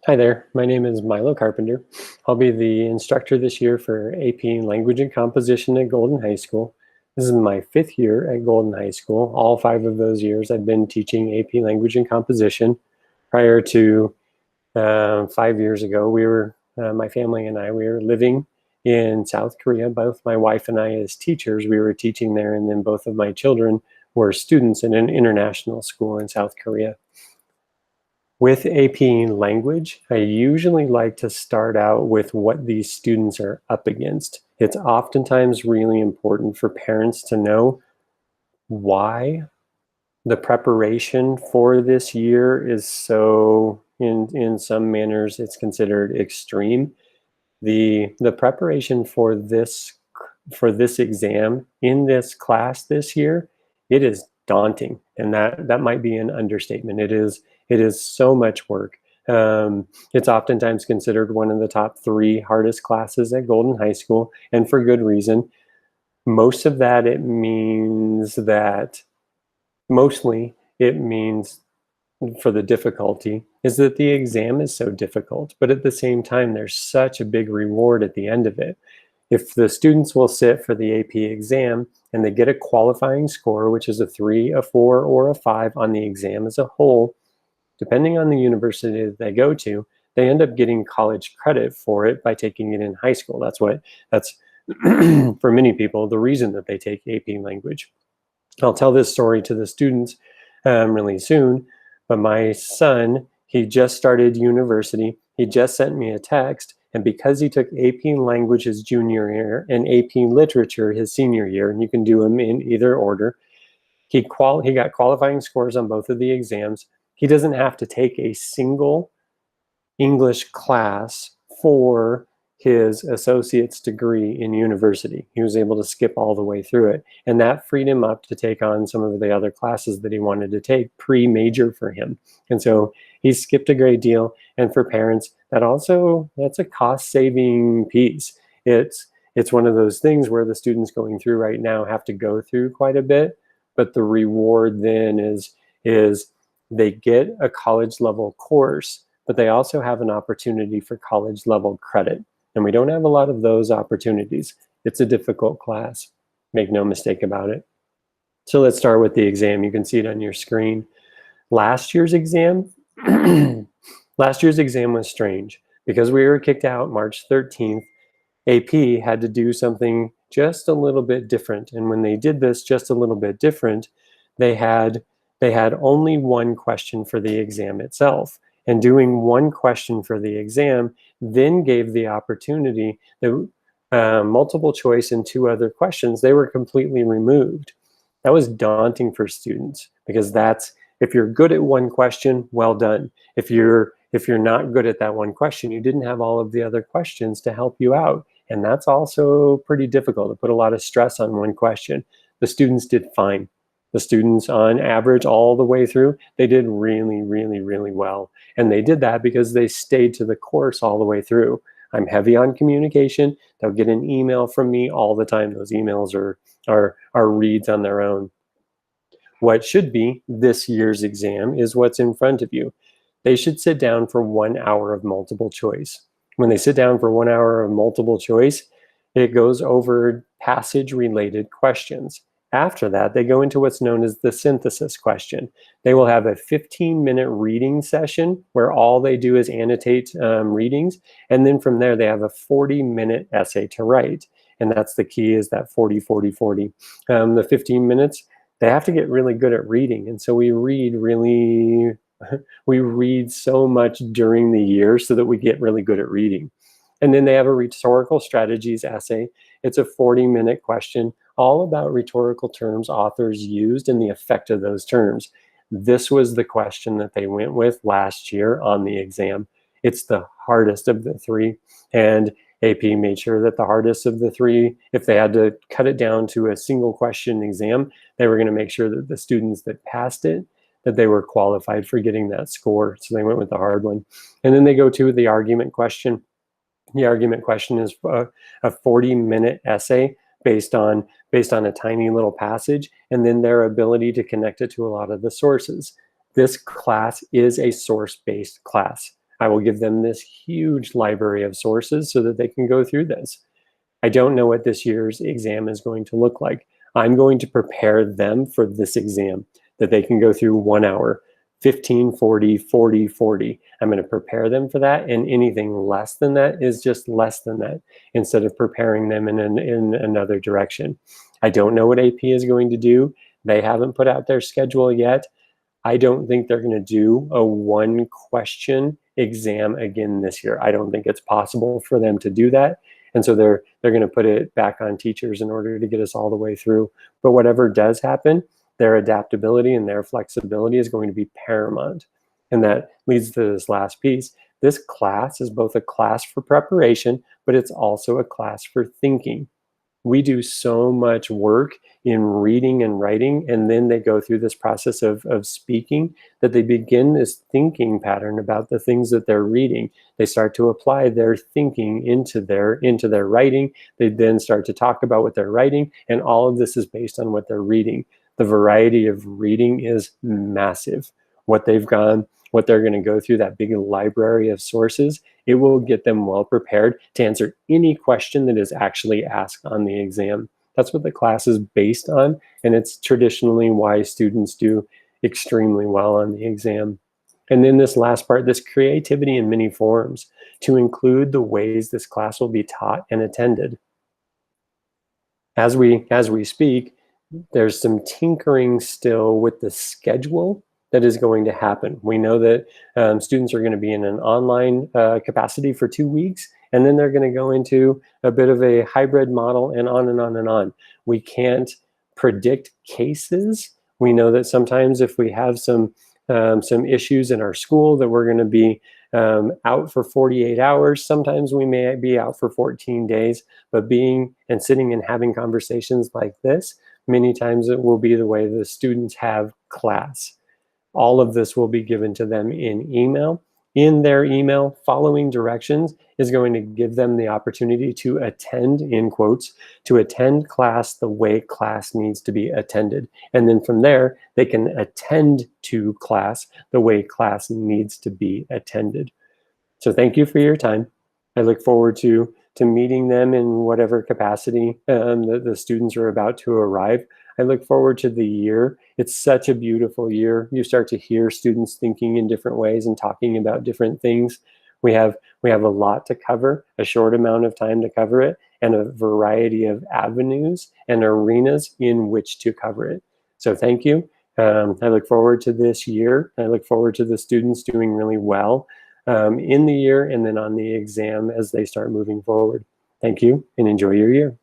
Hi there, my name is Milo Carpenter. I'll be the instructor this year for AP Language and Composition at Golden High School. This is my 5th year at Golden High School. All 5 of those years I've been teaching AP Language and Composition. Prior to 5 years ago, my family and we were living in South Korea. Both my wife and I as teachers, we were teaching there, and then both of my children were students in an international school in South Korea. With AP language, I usually like to start out with what these students are up against. It's oftentimes really important for parents to know why the preparation for this year is so, in some manners, it's considered extreme. The preparation for this exam in this class this year, it is daunting, and that might be an understatement. It is so much work. It's oftentimes considered one of the top 3 hardest classes at Golden High School, and for good reason. Most of that, mostly it means for the difficulty is that the exam is so difficult, but at the same time, there's such a big reward at the end of it. If the students will sit for the AP exam and they get a qualifying score, which is a 3, a 4, or a 5 on the exam as a whole, depending on the university that they go to, they end up getting college credit for it by taking it in high school. That's for many people, the reason that they take AP language. I'll tell this story to the students really soon, but my son, he just started university. He just sent me a text, and because he took AP language his junior year and AP literature his senior year, and you can do them in either order, he got qualifying scores on both of the exams. He doesn't have to take a single English class for his associate's degree in university. He was able to skip all the way through it, and that freed him up to take on some of the other classes that he wanted to take pre-major for him. And so he skipped a great deal, and for parents, that's a cost-saving piece. It's one of those things where the students going through right now have to go through quite a bit, but the reward then is they get a college level course, but they also have an opportunity for college level credit. And we don't have a lot of those opportunities. It's a difficult class, make no mistake about it. So let's start with the exam. You can see it on your screen. Last year's exam was strange because we were kicked out March 13th. AP had to do something just a little bit different. And when they did this just a little bit different, they had only one question for the exam itself. And doing one question for the exam then gave the opportunity, the multiple choice and 2 other questions, they were completely removed. That was daunting for students because if you're good at one question, well done. If you're not good at that one question, you didn't have all of the other questions to help you out. And that's also pretty difficult to put a lot of stress on one question. The students did fine. The students on average all the way through, they did really, really, really well. And they did that because they stayed to the course all the way through. I'm heavy on communication. They'll get an email from me all the time. Those emails are reads on their own. What should be this year's exam is what's in front of you. They should sit down for 1 hour of multiple choice. When they sit down for 1 hour of multiple choice, it goes over passage-related questions. After that, they go into what's known as the synthesis question. They will have a 15-minute reading session where all they do is annotate readings. And then from there, they have a 40-minute essay to write. And that's the key, is that 40, 40, 40. The 15 minutes, they have to get really good at reading. And so we read so much during the year so that we get really good at reading. And then they have a rhetorical strategies essay. It's a 40-minute question all about rhetorical terms authors used and the effect of those terms. This was the question that they went with last year on the exam. It's the hardest of the 3. And AP made sure that the hardest of the 3, if they had to cut it down to a single question exam, they were going to make sure that the students that passed it, that they were qualified for getting that score. So they went with the hard one. And then they go to the argument question. The argument question is a 40-minute essay based on a tiny little passage, and then their ability to connect it to a lot of the sources. This class is a source-based class. I will give them this huge library of sources so that they can go through this. I don't know what this year's exam is going to look like. I'm going to prepare them for this exam that they can go through 1 hour, 15, 40, 40, 40. I'm going to prepare them for that, and anything less than that is just less than that, instead of preparing them in another direction. I don't know what AP is going to do. They haven't put out their schedule yet. I don't think they're going to do a one question exam again this year. I don't think it's possible for them to do that. And so they're going to put it back on teachers in order to get us all the way through. But whatever does happen, their adaptability and their flexibility is going to be paramount. And that leads to this last piece. This class is both a class for preparation, but it's also a class for thinking. We do so much work in reading and writing, and then they go through this process of speaking, that they begin this thinking pattern about the things that they're reading. They start to apply their thinking into their writing. They then start to talk about what they're writing, and all of this is based on what they're reading. The variety of reading is massive. What they're going to go through, that big library of sources, it will get them well prepared to answer any question that is actually asked on the exam. That's what the class is based on, and it's traditionally why students do extremely well on the exam. And then this last part, this creativity in many forms, to include the ways this class will be taught and attended. As we speak, there's some tinkering still with the schedule that is going to happen. We know that students are going to be in an online capacity for 2 weeks, and then they're going to go into a bit of a hybrid model, and on and on and on. We can't predict cases. We know that sometimes if we have some issues in our school, that we're going to be out for 48 hours. Sometimes we may be out for 14 days, but being and sitting and having conversations like this, many times it will be the way the students have class. All of this will be given to them in email. In their email, following directions is going to give them the opportunity to attend, in quotes, to attend class the way class needs to be attended. And then from there, they can attend to class the way class needs to be attended. So thank you for your time. I look forward to meeting them in whatever capacity the students are about to arrive. I look forward to the year. It's such a beautiful year. You start to hear students thinking in different ways and talking about different things. We have a lot to cover, a short amount of time to cover it, and a variety of avenues and arenas in which to cover it. So thank you. I look forward to this year. I look forward to the students doing really well in the year and then on the exam as they start moving forward. Thank you, and enjoy your year.